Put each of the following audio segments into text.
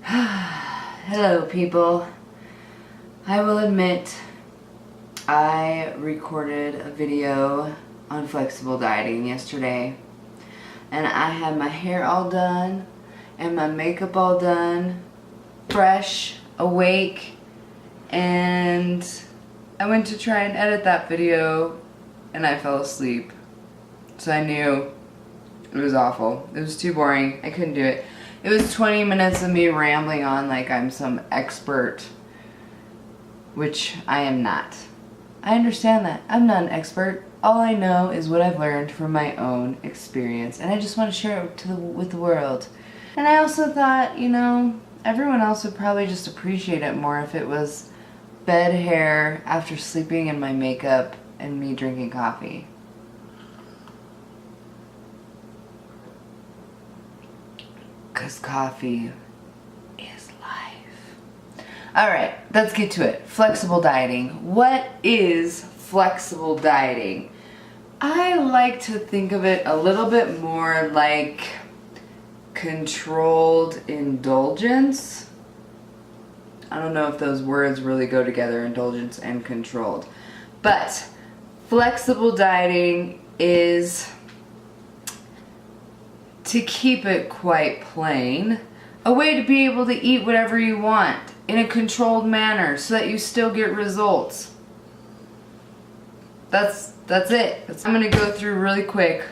Hello people. I will admit I recorded a video on flexible dieting yesterday and I had my hair all done and my makeup all done, fresh, awake, and I went to try and edit that video and I fell asleep. So I knew it was awful. It was too boring. I couldn't do it. It was 20 minutes of me rambling on like I'm some expert, which I am not. I understand that. I'm not an expert. All I know is what I've learned from my own experience, and I just want to share it with the world. And I also thought, you know, everyone else would probably just appreciate it more if it was bed hair after sleeping in my makeup and me drinking coffee. Because coffee is life. Alright, let's get to it. Flexible dieting. What is flexible dieting? I like to think of it a little bit more like controlled indulgence. I don't know if those words really go together, indulgence and controlled. But flexible dieting is, to keep it quite plain, a way to be able to eat whatever you want in a controlled manner so that you still get results. That's it. I'm going to go through really quick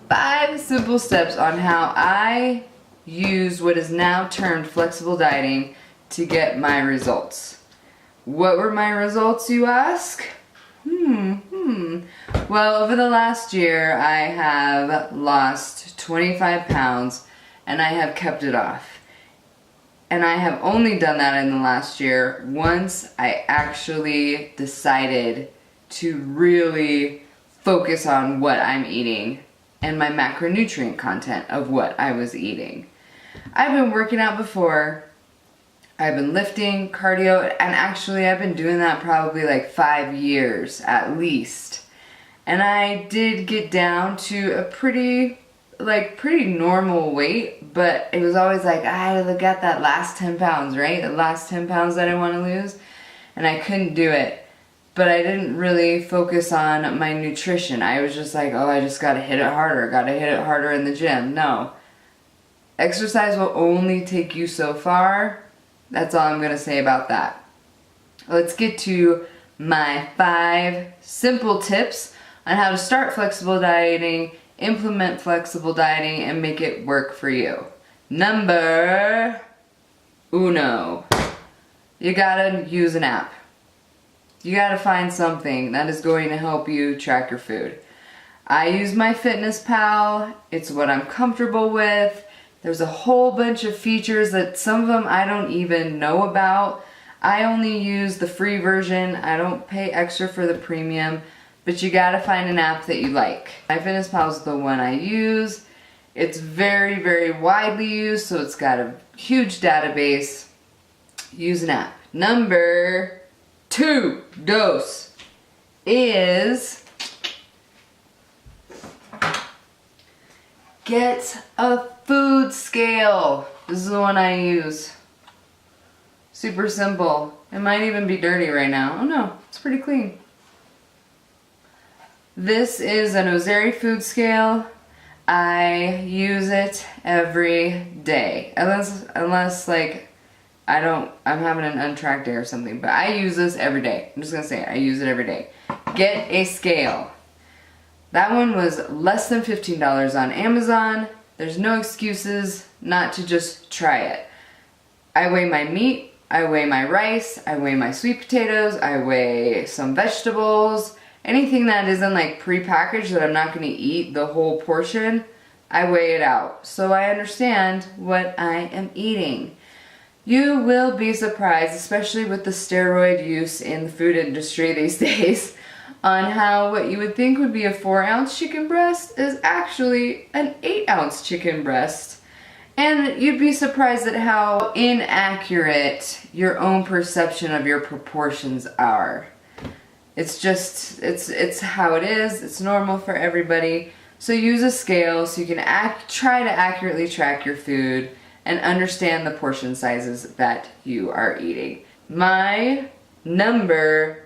5 simple steps on how I use what is now termed flexible dieting to get my results. What were my results, you ask? Well, over the last year, I have lost 25 pounds and I have kept it off. And I have only done that in the last year once I actually decided to really focus on what I'm eating and my macronutrient content of what I was eating. I've been working out before. I've been lifting, cardio, and actually I've been doing that probably like 5 years at least. And I did get down to a pretty normal weight, but it was always like, I look at that last 10 pounds, right? The last 10 pounds that I want to lose, and I couldn't do it. But I didn't really focus on my nutrition. I was just like, oh, I just gotta hit it harder in the gym. No. Exercise will only take you so far. That's all I'm going to say about that. Let's get to my 5 simple tips on how to start flexible dieting, implement flexible dieting, and make it work for you. Number 1. You gotta use an app. You gotta find something that is going to help you track your food. I use MyFitnessPal. It's what I'm comfortable with. There's a whole bunch of features that some of them I don't even know about. I only use the free version. I don't pay extra for the premium, but you gotta find an app that you like. MyFitnessPal is the one I use. It's very, very widely used, so it's got a huge database. Use an app. Number 2 dose is get a food scale. This is the one I use. Super simple. It might even be dirty right now. Oh no, it's pretty clean. This is an Ozeri food scale. I use it every day. Unless like I'm having an untracked day or something, but I use this every day. I'm just gonna say it. I use it every day. Get a scale. That one was less than $15 on Amazon. There's no excuses not to just try it. I weigh my meat, I weigh my rice, I weigh my sweet potatoes, I weigh some vegetables, anything that isn't like prepackaged that I'm not going to eat the whole portion, I weigh it out. So I understand what I am eating. You will be surprised, especially with the steroid use in the food industry these days, on how what you would think would be a 4-ounce chicken breast is actually an 8-ounce chicken breast. And you'd be surprised at how inaccurate your own perception of your proportions are. It's just, it's how it is. It's normal for everybody. So use a scale so you can try to accurately track your food and understand the portion sizes that you are eating. My number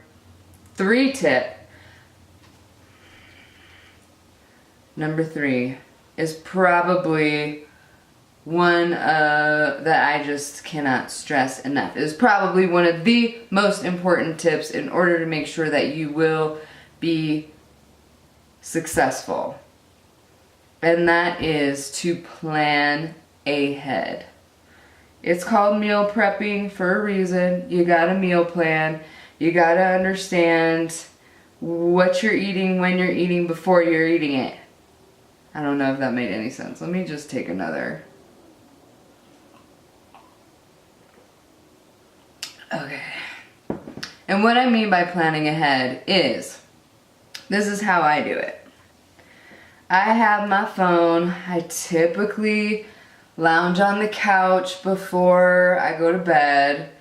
3 tip, number 3, is probably one that I just cannot stress enough. It is probably one of the most important tips in order to make sure that you will be successful. And that is to plan ahead. It's called meal prepping for a reason. You gotta meal plan. You gotta understand what you're eating, when you're eating, before you're eating it. I don't know if that made any sense. Let me just take another. Okay. And what I mean by planning ahead is, this is how I do it. I have my phone. I typically lounge on the couch before I go to bed,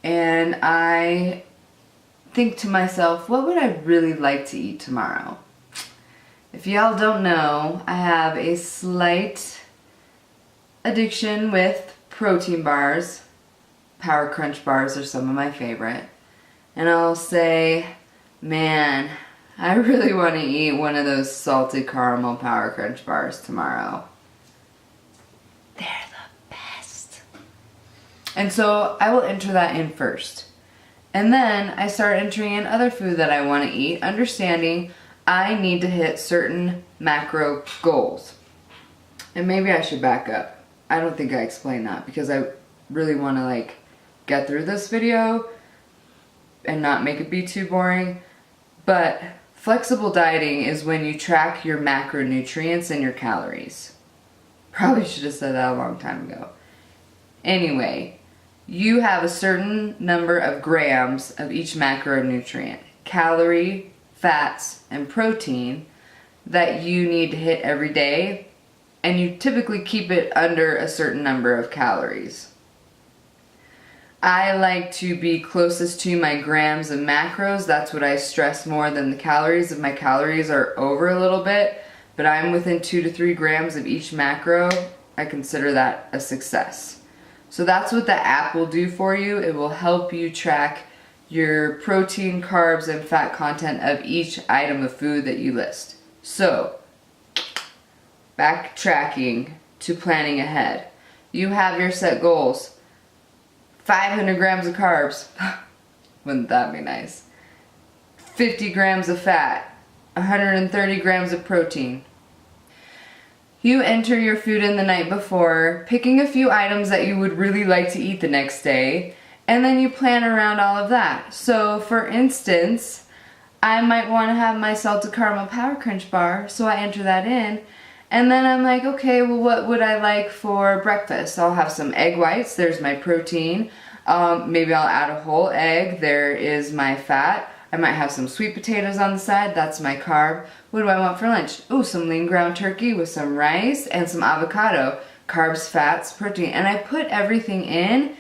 and I think to myself, what would I really like to eat tomorrow? If y'all don't know, I have a slight addiction with protein bars. Power Crunch bars are some of my favorite. And I'll say, man, I really want to eat one of those salted caramel Power Crunch bars tomorrow. They're the best. And so I will enter that in first. And then I start entering in other food that I want to eat, understanding I need to hit certain macro goals. And maybe I should back up. I don't think I explained that because I really want to get through this video and not make it be too boring. But flexible dieting is when you track your macronutrients and your calories. Probably should have said that a long time ago. Anyway, you have a certain number of grams of each macronutrient, calorie, fats, and protein, that you need to hit every day, and you typically keep it under a certain number of calories. I like to be closest to my grams of macros. That's what I stress more than the calories. If my calories are over a little bit, but I'm within 2 to 3 grams of each macro, I consider that a success. So that's what the app will do for you. It will help you track your protein, carbs, and fat content of each item of food that you list. So, backtracking to planning ahead. You have your set goals. 500 grams of carbs. Wouldn't that be nice? 50 grams of fat. 130 grams of protein. You enter your food in the night before, picking a few items that you would really like to eat the next day, and then you plan around all of that. So, for instance, I might want to have my salted caramel Power Crunch bar, so I enter that in, and then I'm like, okay, well, what would I like for breakfast? I'll have some egg whites, there's my protein, maybe I'll add a whole egg, there is my fat. I might have some sweet potatoes on the side, that's my carb. What do I want for lunch? Ooh, some lean ground turkey with some rice and some avocado. Carbs, fats, protein. And I put everything in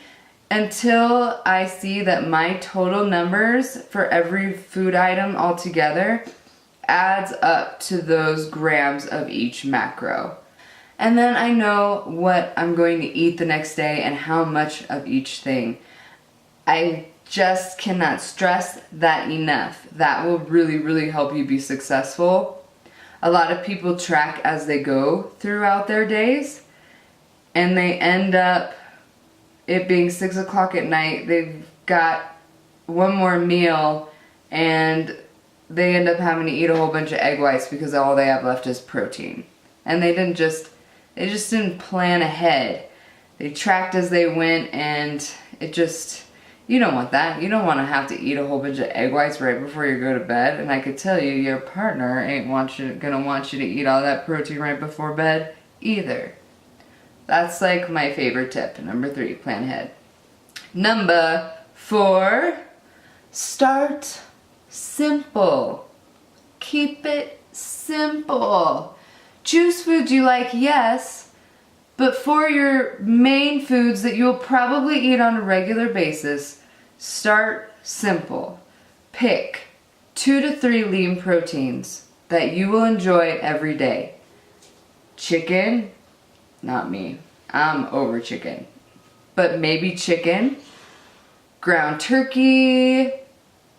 until I see that my total numbers for every food item altogether adds up to those grams of each macro. And then I know what I'm going to eat the next day and how much of each thing. I just cannot stress that enough. That will really, really help you be successful. A lot of people track as they go throughout their days, and they end up it being 6 o'clock at night. They've got one more meal, and they end up having to eat a whole bunch of egg whites because all they have left is protein. And they just didn't plan ahead. They tracked as they went, and it just, you don't want that. You don't want to have to eat a whole bunch of egg whites right before you go to bed. And I could tell you, your partner ain't gonna want you to eat all that protein right before bed either. That's like my favorite tip. Number 3, plan ahead. Number 4, start simple. Keep it simple. Choose foods you like, yes, but for your main foods that you'll probably eat on a regular basis, start simple. Pick 2 to 3 lean proteins that you will enjoy every day. Chicken, not me. I'm over chicken. But maybe chicken, ground turkey,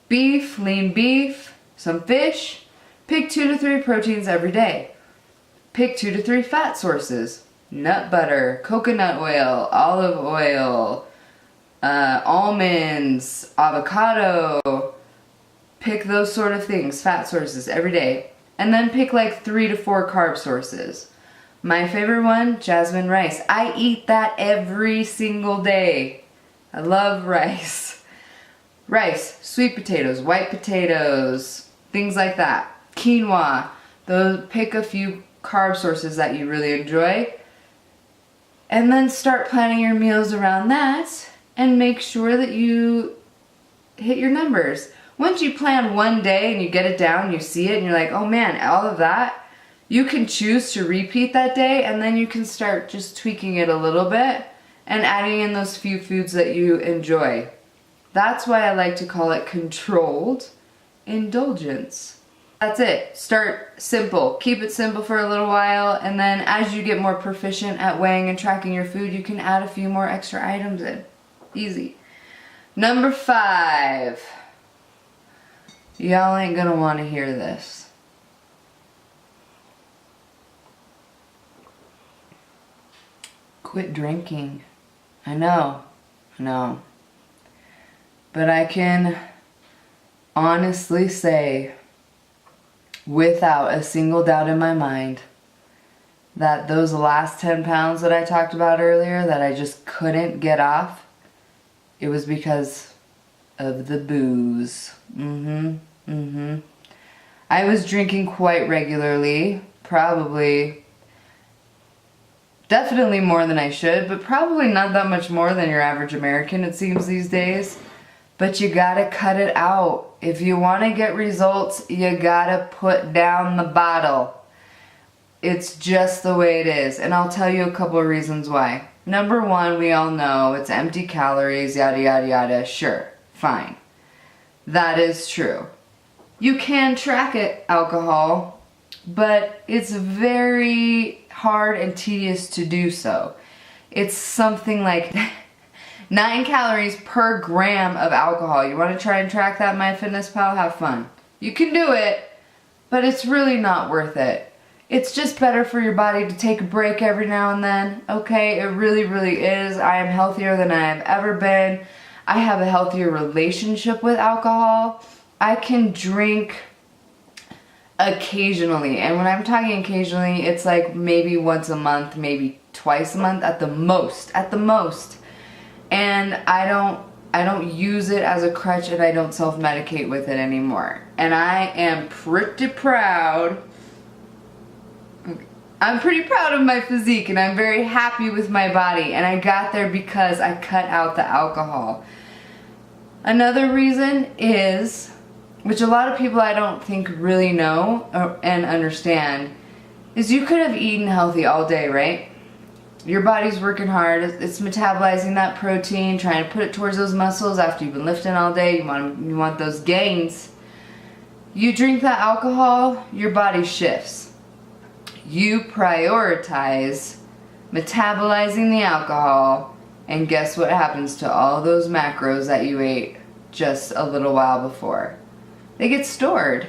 beef, lean beef, some fish. Pick 2 to 3 proteins every day. Pick 2 to 3 fat sources. Nut butter, coconut oil, olive oil, almonds, avocado. Pick those sort of things, fat sources every day. And then pick like 3 to 4 carb sources. My favorite one, jasmine rice. I eat that every single day. I love rice. Rice, sweet potatoes, white potatoes, things like that. Quinoa. Those, pick a few carb sources that you really enjoy. And then start planning your meals around that and make sure that you hit your numbers. Once you plan one day and you get it down, you see it and you're like, oh man, all of that, you can choose to repeat that day, and then you can start just tweaking it a little bit and adding in those few foods that you enjoy. That's why I like to call it controlled indulgence. That's it. Start simple. Keep it simple for a little while, and then as you get more proficient at weighing and tracking your food, you can add a few more extra items in. Easy. Number 5. Y'all ain't gonna want to hear this. Quit drinking. I know. But I can honestly say, without a single doubt in my mind, that those last 10 pounds that I talked about earlier that I just couldn't get off, it was because of the booze. I was drinking quite regularly, definitely more than I should, but probably not that much more than your average American, it seems these days. But you gotta cut it out. If you wanna get results, you gotta put down the bottle. It's just the way it is, and I'll tell you a couple of reasons why. Number 1, we all know it's empty calories, yada yada yada. Sure, fine. That is true. You can track it, alcohol, but it's very hard and tedious to do so. It's something like 9 calories per gram of alcohol. You want to try and track that, MyFitnessPal? Have fun. You can do it, but it's really not worth it. It's just better for your body to take a break every now and then, okay? It really, really is. I am healthier than I have ever been. I have a healthier relationship with alcohol. I can drink occasionally, and when I'm talking occasionally, it's like maybe once a month, maybe twice a month at the most. And I don't use it as a crutch, and I don't self-medicate with it anymore. And I am pretty proud. I'm pretty proud of my physique, and I'm very happy with my body, and I got there because I cut out the alcohol. Another reason is, which a lot of people I don't think really know and understand, is you could have eaten healthy all day, right? Your body's working hard, it's metabolizing that protein, trying to put it towards those muscles after you've been lifting all day, you want those gains. You drink that alcohol, your body shifts. You prioritize metabolizing the alcohol, and guess what happens to all those macros that you ate just a little while before? They get stored.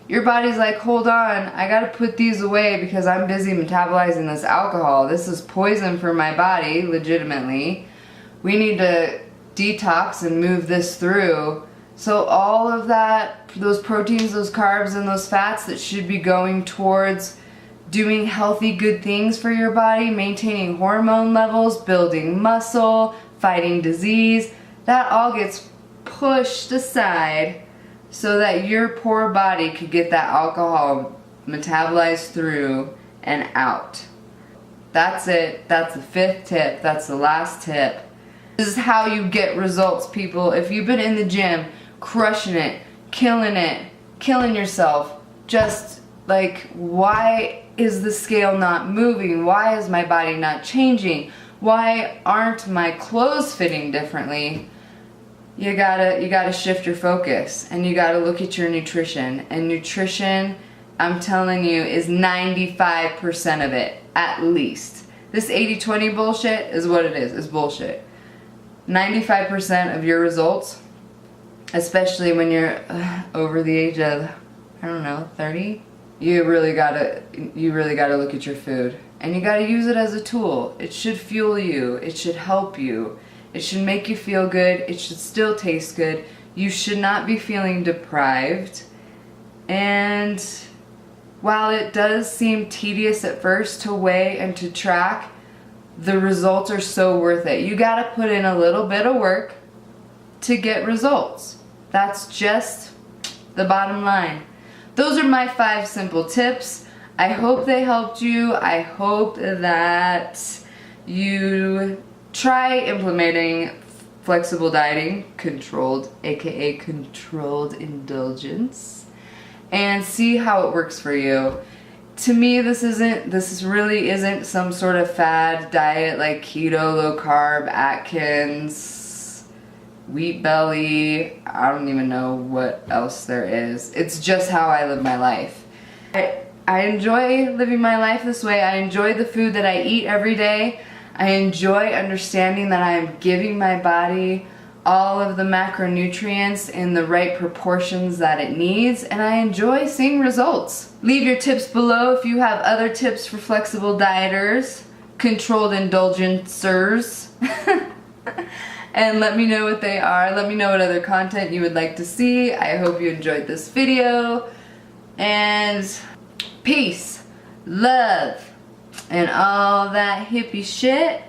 Your body's like, hold on, I gotta put these away because I'm busy metabolizing this alcohol. This is poison for my body, legitimately. We need to detox and move this through. So all of that, those proteins, those carbs, and those fats that should be going towards doing healthy, good things for your body, maintaining hormone levels, building muscle, fighting disease, that all gets pushed aside so that your poor body could get that alcohol metabolized through and out. That's it. That's the 5th tip. That's the last tip. This is how you get results, people. If you've been in the gym, crushing it, killing yourself, just like, why is the scale not moving? Why is my body not changing? Why aren't my clothes fitting differently? You gotta shift your focus, and you gotta look at your nutrition. And nutrition, I'm telling you, is 95% of it, at least. This 80-20 bullshit is what it is. It's bullshit. 95% of your results, especially when you're over the age of, I don't know, 30, you really gotta look at your food. And you gotta use it as a tool. It should fuel you. It should help you. It should make you feel good. It should still taste good. You should not be feeling deprived. And while it does seem tedious at first to weigh and to track, the results are so worth it. You gotta put in a little bit of work to get results. That's just the bottom line. Those are my 5 simple tips. I hope they helped you. I hope that you try implementing flexible dieting, controlled, aka controlled indulgence, and see how it works for you. To me, this really isn't some sort of fad diet like keto, low carb, Atkins, wheat belly. I don't even know what else there is. It's just how I live my life. I enjoy living my life this way. I enjoy the food that I eat every day. I enjoy understanding that I am giving my body all of the macronutrients in the right proportions that it needs, and I enjoy seeing results. Leave your tips below if you have other tips for flexible dieters, controlled indulgencers, and let me know what they are. Let me know what other content you would like to see. I hope you enjoyed this video, and peace, love, and all that hippie shit.